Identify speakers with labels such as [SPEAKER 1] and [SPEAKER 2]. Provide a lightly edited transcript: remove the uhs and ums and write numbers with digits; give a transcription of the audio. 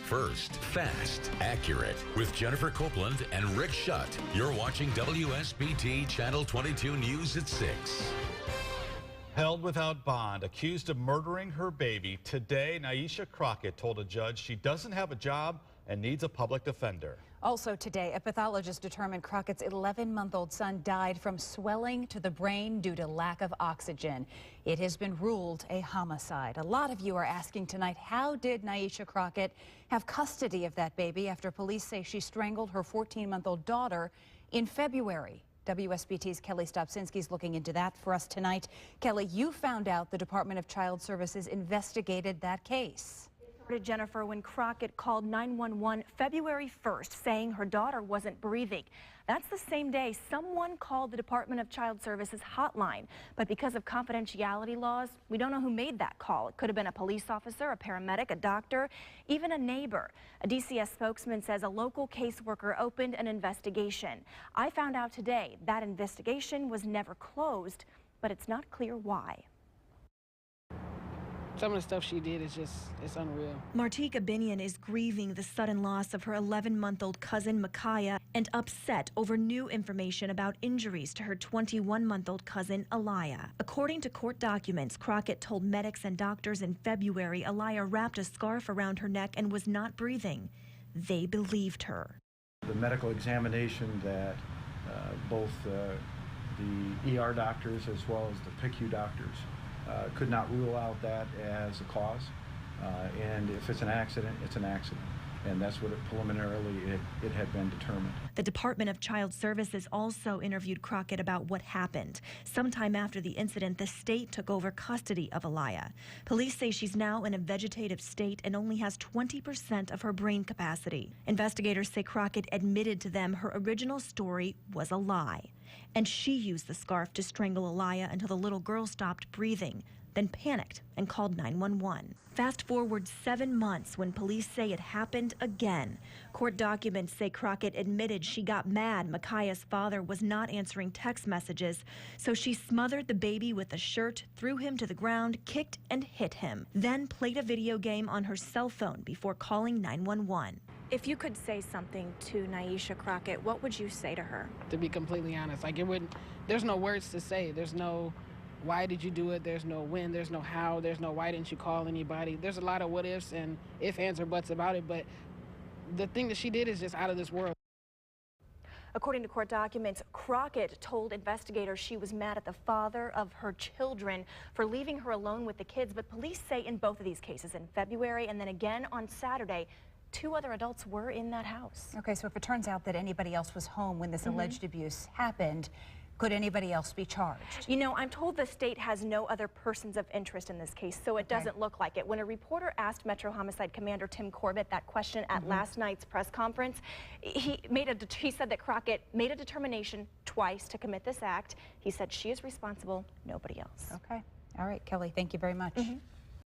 [SPEAKER 1] First, fast, accurate. With Jennifer Copeland and Rick Schutt. You're watching WSBT Channel 22 News at 6.
[SPEAKER 2] Held without bond, accused of murdering her baby. Today, Nyesha Crockett told a judge she doesn't have a job and needs a public defender.
[SPEAKER 3] Also today, a pathologist determined Crockett's 11-month-old son died from swelling to the brain due to lack of oxygen. It has been ruled a homicide. A lot of you are asking tonight, how did Nyesha Crockett have custody of that baby after police say she strangled her 14-month-old daughter in February? WSBT's Kelly Stopsinski is looking into that for us tonight. Kelly, you found out the Department of Child Services investigated that case.
[SPEAKER 4] Jennifer, when Crockett called 911 February 1st saying her daughter wasn't breathing. That's the same day someone called the Department of Child Services hotline. But because of confidentiality laws, we don't know who made that call. It could have been a police officer, a paramedic, a doctor, even a neighbor. A DCS spokesman says a local caseworker opened an investigation. I found out today that investigation was never closed, but it's not clear why.
[SPEAKER 5] Some of the stuff she did is it's unreal.
[SPEAKER 4] Martika Binion is grieving the sudden loss of her 11-month-old cousin, Micaiah, and upset over new information about injuries to her 21-month-old cousin, Aliyah. According to court documents, Crockett told medics and doctors in February Aliyah wrapped a scarf around her neck and was not breathing. They believed her.
[SPEAKER 6] The medical examination that both the ER doctors as well as the PICU doctors could not rule out that as a cause, and if it's an accident, it's an accident, and that's what preliminarily it had been determined.
[SPEAKER 4] The Department of Child Services also interviewed Crockett about what happened. Sometime after the incident, the state took over custody of Aliyah. Police say she's now in a vegetative state and only has 20% of her brain capacity. Investigators say Crockett admitted to them her original story was a lie, and she used the scarf to strangle Aliyah until the little girl stopped breathing, then panicked and called 911. Fast forward 7 months when police say it happened again. Court documents say Crockett admitted she got mad Micaiah's father was not answering text messages, so she smothered the baby with a shirt, threw him to the ground, kicked and hit him, then played a video game on her cell phone before calling 911. If you could say something to Nyesha Crockett, what would you say to her?
[SPEAKER 5] To be completely honest, there's no words to say. There's no why did you do it, there's no when, there's no how, there's no why didn't you call anybody. There's a lot of what ifs and if, ands, or buts about it, but the thing that she did is just out of this world.
[SPEAKER 4] According to court documents, Crockett told investigators she was mad at the father of her children for leaving her alone with the kids, but police say in both of these cases, in February and then again on Saturday, 2 other adults were in that house.
[SPEAKER 3] Okay, so if it turns out that anybody else was home when this alleged abuse happened, could anybody else be charged?
[SPEAKER 4] You know, I'm told the state has no other persons of interest in this case, so it doesn't look like it. When a reporter asked Metro Homicide Commander Tim Corbett that question at last night's press conference, he said that Crockett made a determination twice to commit this act. He said she is responsible, nobody else.
[SPEAKER 3] Okay. All right, Kelly, thank you very much.